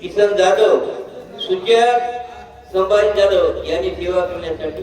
किसन जाधव, सुचेत संभाजी जाधव यांनी सेवा करण्यासाठी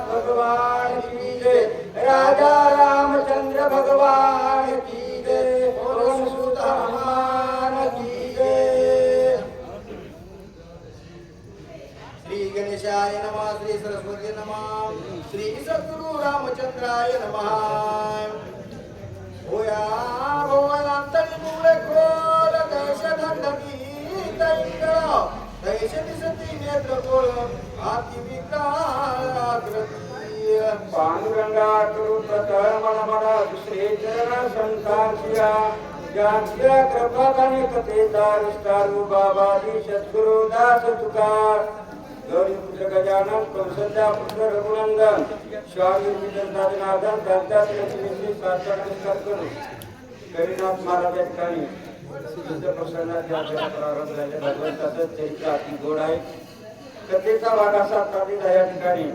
भगवान की जय, राजा रामचंद्र भगवान की जय, पवन सुत हनुमान की जय। श्री गणेशाय नमः, श्री सरस्वती नमः, श्री सद्गुरु रामचंद्राय नमः। होया भगवंतनी मूळे खोल देश धंडकी दैंगळ दैश दिसती नेत्र कोळ हाती विकार आकृती पांडुरंगा करू प्रथम मन मन दुसरे चरण संतांचिया ज्यांच्या कृपादाने कथेचा विस्तारू बाबाजी सद्गुरु दास तुकार गौरी पुत्र गजानन कौसल्या पुत्र रघुनंदन स्वामी विजयनाथन त्यांच्या लक्ष्मीची सार्थक नमस्कार करू गरीनाथ महाराज या ठिकाणी सिद्ध प्रसन्नाच्या प्रारंभ झाले भगवंताचं चरित्र अति गोड आहे कथेचा भाग असा प्राप्त या ठिकाणी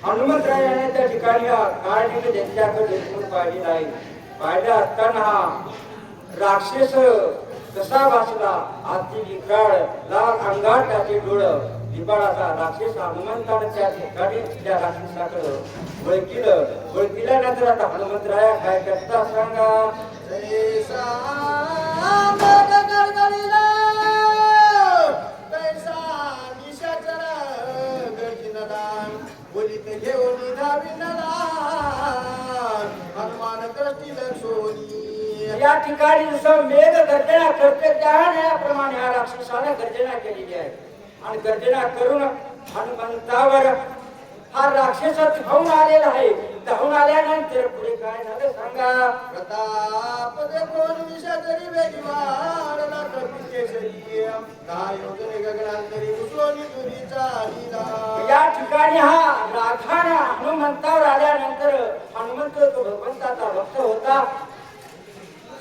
हनुमंतरायाने त्या ठिकाणी काळजीने त्यांच्याकडे देखून पाहिली नाही पाहिला असताना हा राक्षस कसा वाचला हाती विक्राळ लाल अंगात त्याचे डोळं दिबाळाचा राक्षस हनुमंताने त्या ठिकाणी त्या राक्षसाकडे वळकिल्यानंतर आता हनुमंतराया काय करता सांगा घेऊन हनुमान दृष्टी लक्षोनी या ठिकाणी जसं मेघ गर्जना करते त्याप्रमाणे हा राक्षसाने गर्जना केलेली आहे आणि गर्जना करून हनुमंतावर हा राक्षस धावून आलेला आहे धावून आल्यानंतर पुढे काय झालं सांगा प्रताप देखून विषादरी वेगवार लाख पिकेसरी दहा योजने गगनांतरी उसोनी दुरीचा लीला या ठिकाणी हा राखाना हनुमंतावर आल्यानंतर हनुमंत तो भगवंताचा भक्त होता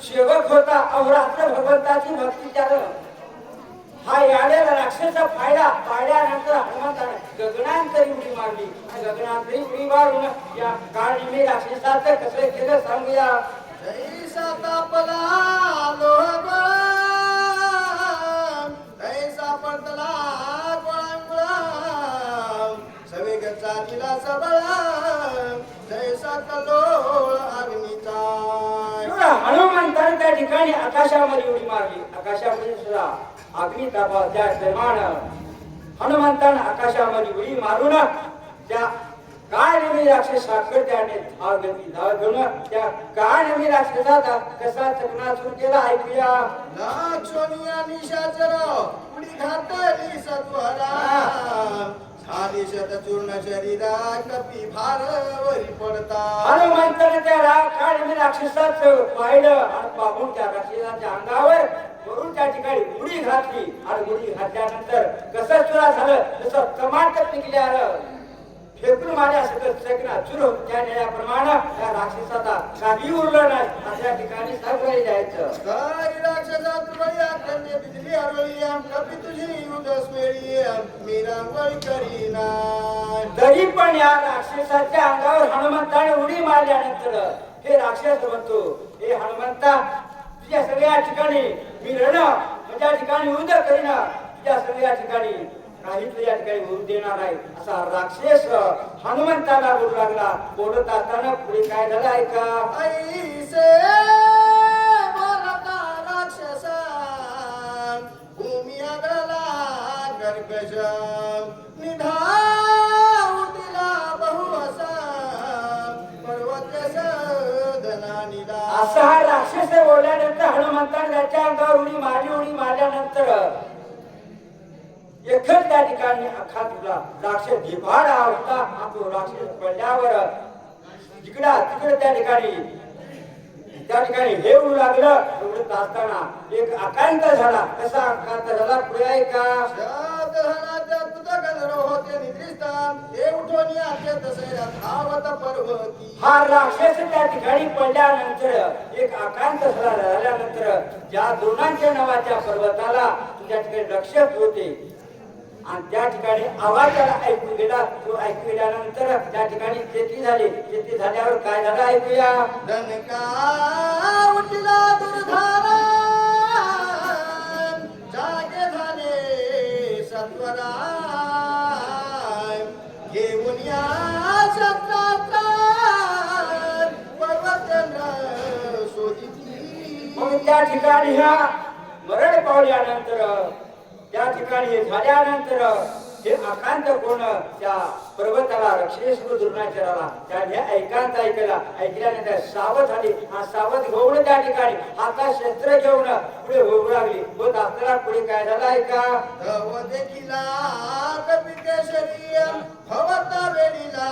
सेवक होता अवरात्र भगवंताची भक्ती त्याला हा यालेला राक्षसा फायदा पाडल्यानंतर हनुमंताने गगनांतरी उडी मारली आणि गगनांतरी उडी मारून या काळजी राक्षसाचं कसं केलं सांगूया जैसा तापला लोहगोळा जैसा पडतला गोळांगोळा सवेग चालीला सबळा जैसा कलोळ अग्नीचा हनुमंताने त्या ठिकाणी आकाशामध्ये उडी मारली आकाशामध्ये सुद्धा अग्नी तापा त्या दरम्यान हनुमंताने आकाशामध्ये उडी मारून त्या काय नेमी राक्षसाकडे त्याने धाव घेऊन त्या काय नेमी राक्षसाचा कसा चकनाचूर केला ऐकूया लाक्षोनिया निशाचर उडी घातली सत्वरा झाली शतचूर्ण शरीरा कपी भार वरी पडता हनुमंताने त्या काय नेमी राक्षसाचं पाहिलं आणि पाहून त्या राक्षसाच्या अंगावर वरून त्या ठिकाणी उडी घातली आणि उडी घातल्यानंतर कसं चुरा झालं तसं कमाट पिकल्यावर फेकून मारल्या सगळं चकना चुर त्या नेल्याप्रमाणे त्या राक्षसाचा काही उरलं नाही अशा ठिकाणी सावकारी जायचं काही राक्षसा तुझी आकरणे बिजली हरवली कपी तुझी उदस वेळी मी रांगोळी करीना तरी पण या राक्षसाच्या अंगावर हनुमंताने उडी मारल्यानंतर हे राक्षस म्हणतो हे हनुमंता तुझ्या सगळ्या ठिकाणी मी रण माझ्या ठिकाणी उदय करीना तुझ्या सगळ्या ठिकाणी काही तुझ्या ठिकाणी होऊ देणार आहे असा राक्षस हनुमंताला बोलू लागला बोलत असताना पुढे काय झालं ऐका ऐसे बोलता राक्षसा भूमी आगळला गर्गश निधा उठला बहु असा पर्वत असा हा राक्षस बोलल्यानंतर हनुमंताने त्याच्या अंगावर उडी मारल्यानंतर एकच त्या ठिकाणी अख्खा तुला राक्षस ढिबाड होता. हा तो राक्षस पडल्यावर तिकडे त्या ठिकाणी हे होऊ लागलं. एवढं असताना एक आकांत झाला. कसा आकांत झाला पुढे आहे का? हा राक्षस त्या ठिकाणी पडल्यानंतर एक आकांत झाल्यानंतर ज्या द्रोणांच्या नावाच्या पर्वताला त्या ठिकाणी रक्षक होते आणि त्या ठिकाणी आवाज त्याला ऐकू गेला. तो ऐकू गेल्यानंतर त्या ठिकाणी चेती झाल्यावर काय झालं ऐकूया. दनका उठला दुर्धारा जागे झाले सत्वरा घेऊन या शस्त्रास्त्र पर्वतेंद्र शोधिती. मग त्या ठिकाणी ह्या मरण पावल्यानंतर त्या ठिकाणी हे झाल्यानंतर हे आकांत कोण त्या पर्वताला रक्षेश द्रोणाचार्याला त्याने ऐकल्यानंतर सावध झाली. हा सावध होऊन त्या ठिकाणी हातात शस्त्र घेऊन पुढे होऊ लागली. होत असताना पुढे काय झालं ऐका. तव देखिला कपिकेशरी भवता वेळीला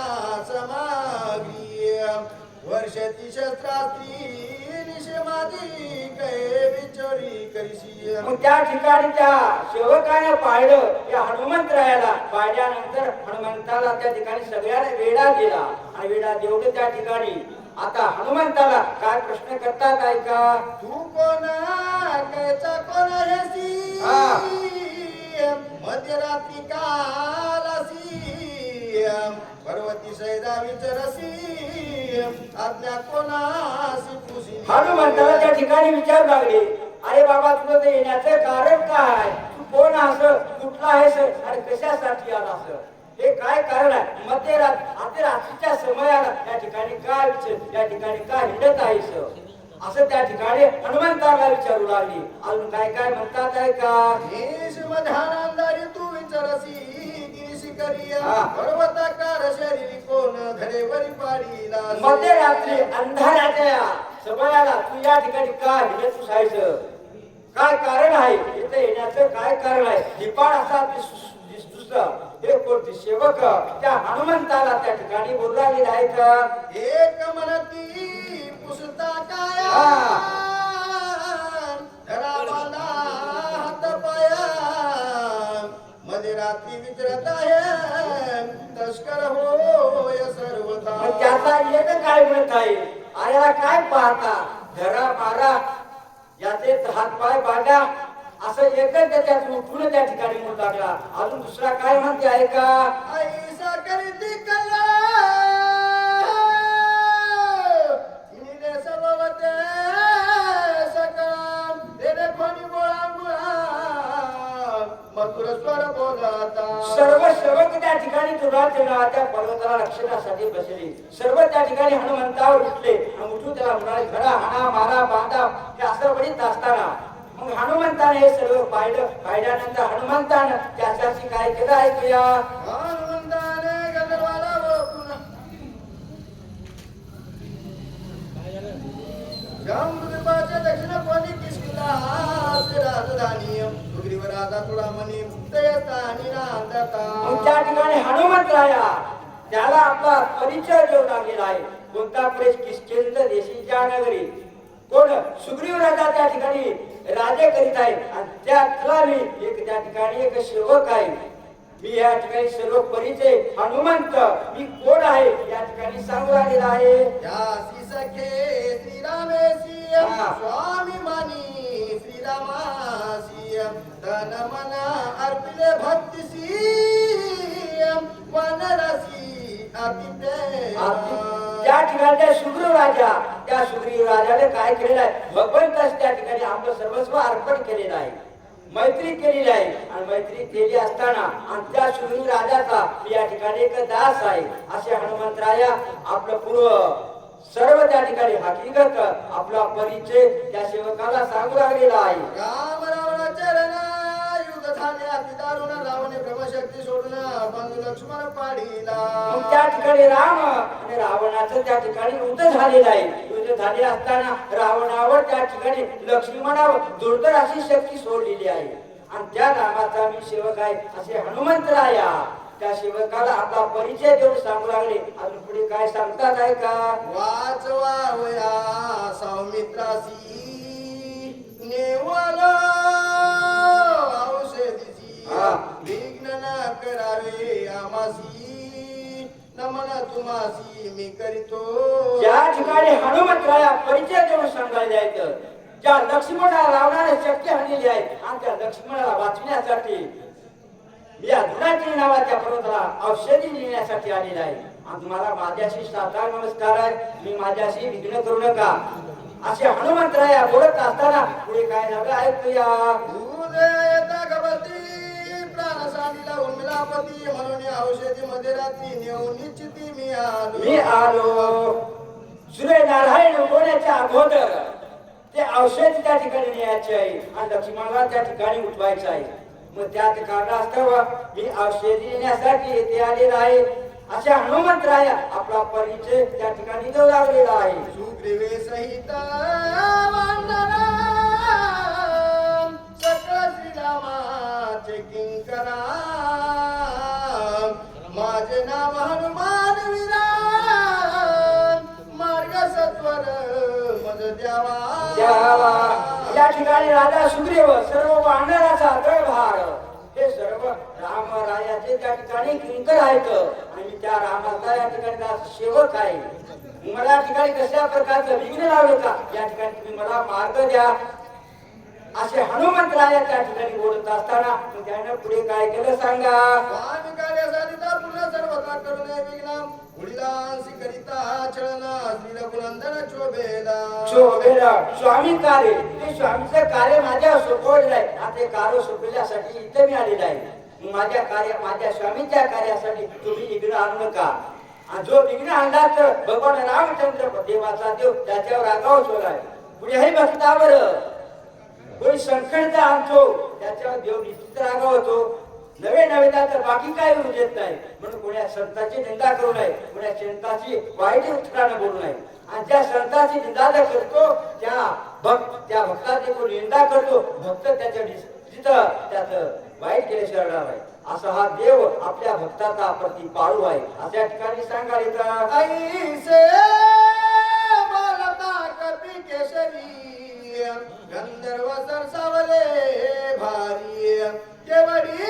समागी वर्षती शस्त्रास्त्री निशमादी कै विचोरी करीशी. मग त्या ठिकाणी त्या सेवकाने पाहिलं. या हनुमंतरायाला पाहिल्यानंतर हनुमंताला त्या ठिकाणी सगळ्याला वेढा दिला आणि वेढा देऊन त्या ठिकाणी आता हनुमंताला काय प्रश्न करतात ऐका. तू कोण कैचा कोण हेसी मध्यरात्री कालासी पर्वती सैदा विचरसी आज्ञा कोणासी पुसी. हनुमंताला त्या ठिकाणी विचारू लागले. अरे बाबा तुझं ते येण्याचं कारण काय? तू कोण असं कुठला आहेस आणि कशासाठी आला असं हे काय कारण आहे? रात्रीच्या समयाला त्या ठिकाणी काय त्या ठिकाणी काय हिंडत आहेस असं त्या ठिकाणी हनुमंताला विचारू लागली. अजून काय काय म्हणतात आहे का. देश मधानांदारी तू विचारसी गिरीशी करिया पर्वताकार शरीरी कोण घरेवरी पाडीला. मध्यरात्री अंधाराच्या समयाला तू या ठिकाणी का हिंडत आहेस? काय कारण आहे? इथे येण्याचं काय कारण आहे? धिपाड असा हे कोणते सेवक त्या हनुमंताला त्या ठिकाणी बोलू लागलेले आहेत. एक मनती पुसता काया घरावाला हात पाया मध्ये रात्री विचारत आहे तस्कर होय सर्वथा. मग त्याचा एक काय म्हणत आहे. आयाला काय पाहता घरा मारा याचे हातपाय बागा असं एकच त्याच्यात उठून त्या ठिकाणी म्हणू लागला. अजून दुसरा काय म्हणते आहे का. ऐसा करती कला तिने सर्वते सकळा तेने कोणी बोळा मधुर स्वर बोलता. सर्व सेवक त्या ठिकाणी द्रोणाच्या त्या पर्वताला रक्षणासाठी बसले. सर्व त्या ठिकाणी हनुमंतावर उठले आणि उठून त्याला म्हणाले घरा हाणा मारा बांधा हे असं म्हणत असताना मग हनुमंताने हे सर्व पाहिल्यानंतर हनुमंतानं त्याच्याशी काय केलं ऐकूया. हनुमंताने गंधर्वाला ओळखून जम्बुद्वीपाच्या दक्षिण कोणी किसकिला राजधानी सुग्रीव राजा तुला म्हणे मुक्तयतानी नांदता. मग त्या ठिकाणी हनुमंतराया त्याला आपला परिचय देऊ लागलेला आहे. कोणता प्रेस किष्किंध देशीच्या नगरी कोण सुग्रीव राजा त्या ठिकाणी राजे करीत आहे आणि त्यातला मी एक त्या ठिकाणी एक सेवक आहे. मी या ठिकाणी सर्व परिचय हनुमंत मी कोण आहे या ठिकाणी सांगू राहिलेला आहे. त्यासी सखे श्रीरामेसी स्वामी मानी श्रीरामासी तन मन अर्पिले भक्तीसी वनरसी त्या ठिकाणी सुग्रीव राजाने काय केलेलं आहे. भगवंतास त्या ठिकाणी आपलं सर्वस्व अर्पण केलेलं आहे. मैत्री केलेली आहे आणि मैत्री केली असताना आणि त्या सुग्रीव राजाचा या ठिकाणी एक दास आहे असे हनुमंतराया आपलं पूर्व सर्व त्या ठिकाणी हकीकत आपला परिचय त्या सेवकाला सांगू लागलेला आहे. राम रावणाचे रणा युद्ध झाले अति दारुण रावणे ब्रह्मशक्ती सोडून बंधू लक्ष्मण पाडीला. मग त्या ठिकाणी राम आणि रावणाचं त्या ठिकाणी युद्ध झालेलं आहे. युद्ध झाले असताना रावणावर त्या ठिकाणी लक्ष्मणावर दुर्धर अशी शक्ती सोडलेली आहे आणि त्या रामाचा मी सेवक आहे असे हनुमंतराया त्या सेवकाला आपला परिचय देऊन सांगू लागले. अजून पुढे काय सांगतात आहे का? वाचवावया सौमित्रासी नेवला औषधीची विघ्न न करावे आमासी नमन तुम्हासी मी करीतो. ज्या ठिकाणी हनुमंतराया परिचय देऊन सांगायला जायचं ज्या लक्ष्मणाला रावणाने शक्ती आणलेली आहे आणि त्या लक्ष्मणाला वाचवण्यासाठी मी अधुनाची नावाच्या पर्वताला औषधी नेण्यासाठी आलेला आहे आणि तुम्हाला माझ्याशी साष्टांग नमस्कार आहे. मी माझ्याशी विघ्न करू नका असे हनुमंतराया बोलत असताना पुढे काय झालं ऐकूया. प्राण सांडिला उर्मिलापती म्हणून औषधी मध्ये रात्री नेऊन निश्चिती मी आलो. सूर्य नारायण उगवण्याच्या अगोदर ते औषध त्या ठिकाणी न्यायचे आहे आणि लक्ष्मणाला त्या ठिकाणी उठवायचं आहे. मग त्यात कारणास्तव मी औषधी नेण्यासाठी येथे आलेला आहे असे हनुमंतराया आपला परिचय त्या ठिकाणी देऊ लागलेला आहे. सुग्रीवे सहित वानरा सकळ श्रीरामाचे किंकरा माझे नाव हनुमान विराम मार्ग सत्वर मज द्यावा. या ठिकाणी राजा सुग्रीव सर्व वानराचा दळभार हे सर्व रामरायाचे त्या ठिकाणी किंकर आहेत आणि त्या रामाचा या ठिकाणी सेवक आहे. मला या ठिकाणी कशा प्रकारचं विघ्न लावलं का या ठिकाणी तुम्ही मला मार्ग द्या असे हनुमंतराया त्या ठिकाणी बोलत असताना त्यानं पुढे काय केलं सांगा. स्वामी कार्यासाधिता पूर्ण सर्वता करून विघ्नम उडिलांसी करिता चळना श्री रघुनंदन शोभेला स्वामी कार्य ते स्वामीचं कार्य माझ्या सोपवलेलं आहे. आता कार्य सोपवण्यासाठी इथे मी आलेला आहे. माझ्या स्वामीच्या कार्यासाठी तुम्ही विघ्न आणू नका आणि जो विघ्न आणला तर भगवान रामचंद्र देवाचा देव त्याच्यावर रागावच होणार. पुढे हे भक्तावर कोणी संकट आणतो त्याच्यावर देव निश्चित रागावतो. नवे तर बाकी काय होऊ देत नाही म्हणून कोण्या संतांची निंदा करू नये कोण्या संतांची वाईट उत्तरानं बोलू नये आणि ज्या संतांची निंदा करतो त्या भक्ताची कोणी निंदा करतो भक्त त्याच्या जिथं त्याचं वाईट केल्याशिवाय राहणार आहे. असा हा देव आपल्या भक्ताचा प्रति पाळू आहे अशा ठिकाणी सांगायचं. ऐसे बोलता कपी केशरी गंधर्व सरसावले भारी केवडी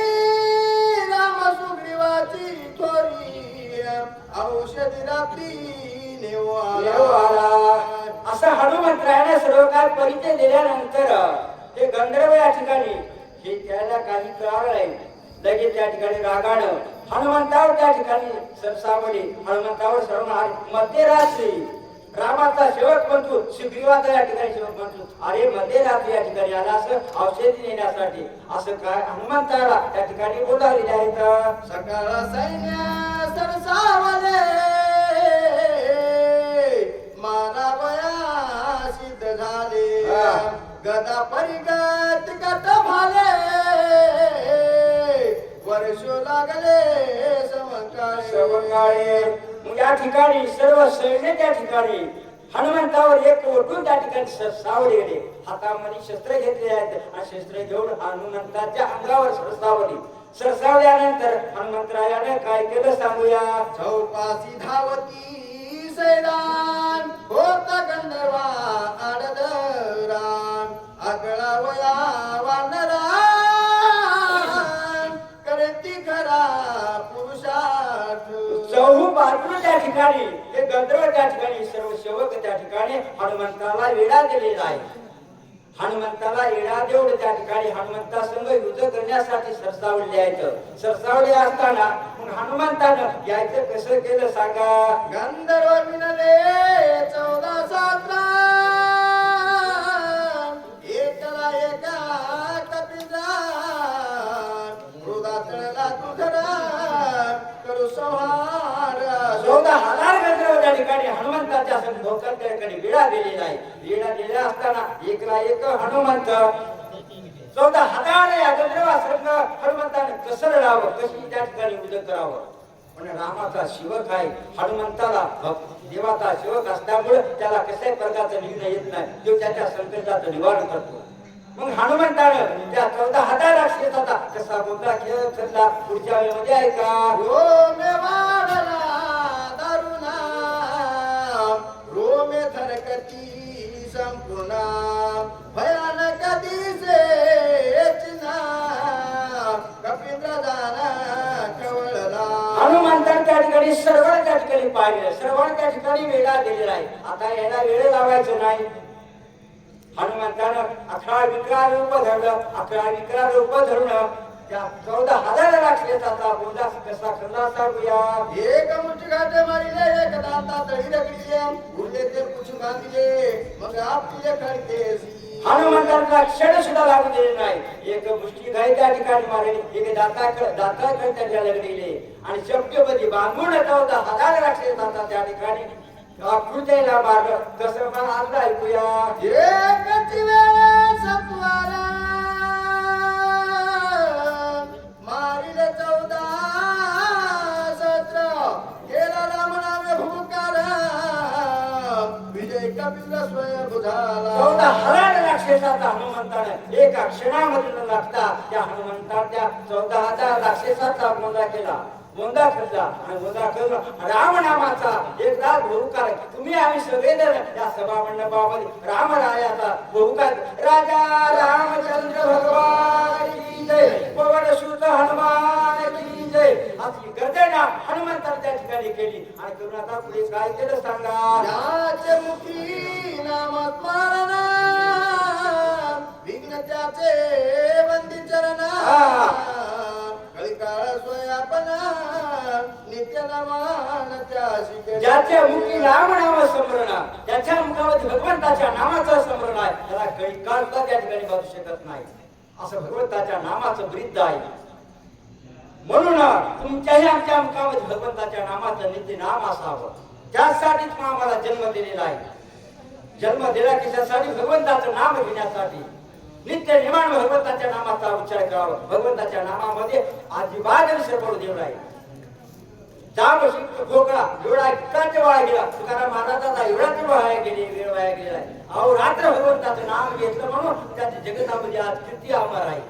राम सुग्रीवाची थोरी औषधी रात्री नेवाला. असा हनुमंतरायाने सर्व काय परिचय दिल्यानंतर हे गंधर्व या ठिकाणी हे त्याला काही कळालं नाही. लगेच त्या ठिकाणी रागानं हनुमंतावर त्या ठिकाणी सरसावली. हनुमंतावर सर्व मध्यरात्री रामाचा सेवक म्हणतो सुग्रीवाचा या ठिकाणी सेवक म्हणतो अरे मध्यरात्री या ठिकाणी आला असं औषधी नेण्यासाठी असं काय हनुमंताला त्या ठिकाणी बोलावलेले आहेत. सकाळ सैन्य सरसावले मानावया सिद्ध झाले गदा परिगत गत भाले वर्ष लागले सवंगाळे. या ठिकाणी सर्व सैन्य त्या ठिकाणी हनुमंतावर एक ओढून त्या ठिकाणी सरसावले गेले. हातामध्ये शस्त्र घेतले आहेत आणि शस्त्र घेऊन हनुमंताच्या अंगावर सरसावल्यानंतर हनुमंतरायाने काय केलं सांगूया. चौपासी धावती सैरान होत गंधर्वा आडदरान आगळावया वानरा करती खरा पुरुषार्थ. चौहू बाजूला त्या ठिकाणी हे गंधर्व त्या ठिकाणी सर्व सेवक त्या ठिकाणी हनुमंताला वेढा दिलेला आहे. हनुमंताला येडा देऊन त्या ठिकाणी हनुमंता संघ युद्ध करण्यासाठी सरसावले आहेत. सरसावले असताना मग हनुमंतानं यायचं कसं केलं सांगा. गंधर्व विनले 14 सात्रा एकला एका कपिला हृदातळला तुझरा करू संहार. 14,000 गंधर्व त्या ठिकाणी हनुमंताच्या संघोकर त्या ठिकाणी वेढा दिलेला आहे. वेढा दिला असताना एकला एक हनुमंत 14,000 या गंधर्वा संघ हनुमंताने कसं लढावं कशी त्या ठिकाणी युद्ध करावं पण रामाचा शिवक आहे. हनुमंताला देवाचा शिवक असल्यामुळे त्याला कशाही प्रकारचा निर्णय येत नाही. तो त्याच्या संकटाचं निवारण करतो. मग हनुमंतानं त्या 14,000 राक्षसाचा कसा मुद्दा खेळ ठरला पुढच्या वेळेमध्ये ऐका. रोमे वाढला दारुणा, रोमे थरकती संपूर्ण, भयानक दिसेच ना, कपिंद्र जाना कवळला. हनुमंतानं त्या ठिकाणी श्रवण त्या ठिकाणी पाहिलं. श्रवण त्या ठिकाणी वेळा दिलेला आहे. आता याला वेळ लावायचं नाही. हनुमंतानं 11 विकराळ रूप धरलं. 11 विकराळ रूप धरून त्या 14,000 राक्षसाचा बोधा कसा खरला सांगूया. एक मुठगाटे मारिले, एक दाता तळी रगडिले, उरले ते पुछ बांधिले, मग आपले खडकेसी. हनुमंतांना क्षण सुद्धा लागू दिले नाही. एक मुष्टी घाई त्या ठिकाणी मारली, एक दाता त्याच्या लगडिले आणि शब्दपदी बांधून 14,000 राक्षसाचा त्या ठिकाणी कृत्याला मारलं. कसं मला आज ऐकूया. एकच वेळ सत्वारा मारिले 14 सत्र, गेला रामनामे भूकार, विजय कपिल स्वयं झाला. 14,000 राक्षसाचा हनुमंतानं एका क्षणामध्ये न लागता त्या हनुमंतानं त्या 14,000 राक्षसाचा मोंदा केला. मोंदा खणला आणि मोंदा करून रामनामाचा एकदा बहुकार. तुम्ही आम्ही सगळेजण या सभा मंडपामध्ये रामरायाचा बहुकार. राजा रामचंद्र भगवान की जय, पवन सुत हनुमान की जय अशी गर्जना हनुमंतानं त्या ठिकाणी केली. आणि करून आता पुढे काय केलं सांगा. याचे मुखी नामस्मरण, विघ्न त्याचे वंदी चरण, कळीकाळ स्वयापन, नित्य नमान त्याशी. ज्याच्या मुखी रामनाम स्मरण, त्याच्या मुखामध्ये भगवंताच्या नामाचं स्मरण आहे, त्याला काही काळ सुद्धा त्या ठिकाणी बसू शकत नाही. असं भगवंताच्या नामाचं ब्रीद आहे. म्हणून तुमच्याही आमच्या मुखामध्ये भगवंताच्या नामाचं नित्य नाम असावं. त्यासाठीच आम्हाला जन्म दिलेला आहे. जन्म दिला कशासाठी? भगवंताचं नाम घेण्यासाठी. नित्य निर्माण भगवंताच्या नामाचा उच्चार करावा. भगवंताच्या नामामध्ये अजिबात विसर पडू देऊ नाही. जाम खोकळा एवढा इतकाच वाया गेला. तुकाराम महाराजाचा एवढाच वाया गेली, वेळ वाया गेला. अहो रात्र भगवंताचं नाम घेतलं म्हणून त्याच्या जगतामध्ये आज कीर्ती अमर आहे.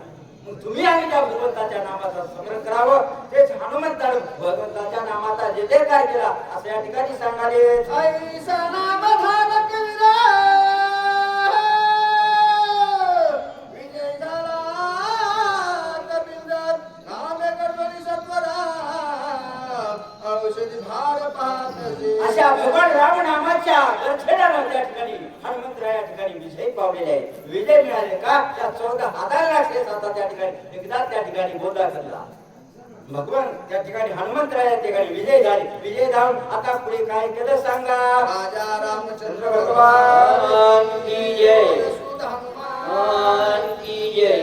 मग तुम्ही आम्ही त्या भगवंताच्या नामाचा स्मरण करावं. तेच हनुमंतानं भगवंताच्या नामाचा जे जयकार केला असं या ठिकाणी सांगाले. ऐसा नाम धारक विरा, विजय झाला कपिंद्र, नामे गडबडी सत्वरा, औषधी भार पाहतसे. अशा भगवान राम नामाच्या गरखेडानं त्या ठिकाणी हनुमंतराय या ठिकाणी विजय पावलेले आहे. विजय मिळाले का? त्या 14,000 राक्षसाचा त्या ठिकाणी एकदा त्या ठिकाणी बोधा करला. भगवान त्या ठिकाणी हनुमंतराय या ठिकाणी विजय झाले. विजय झाऊन आता पुढे काय केलं सांगा. राजा रामचंद्र भगवान की जय, सुत हनुमान भगवान की जय.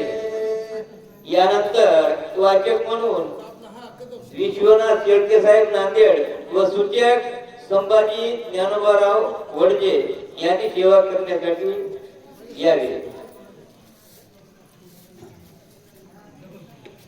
यानंतर वाचक म्हणून विश्वनाथ शेळके साहेब नांदेड व सूचक संभाजी ज्ञानोबाराव वडजे यांनी सेवा करण्यासाठी यावे.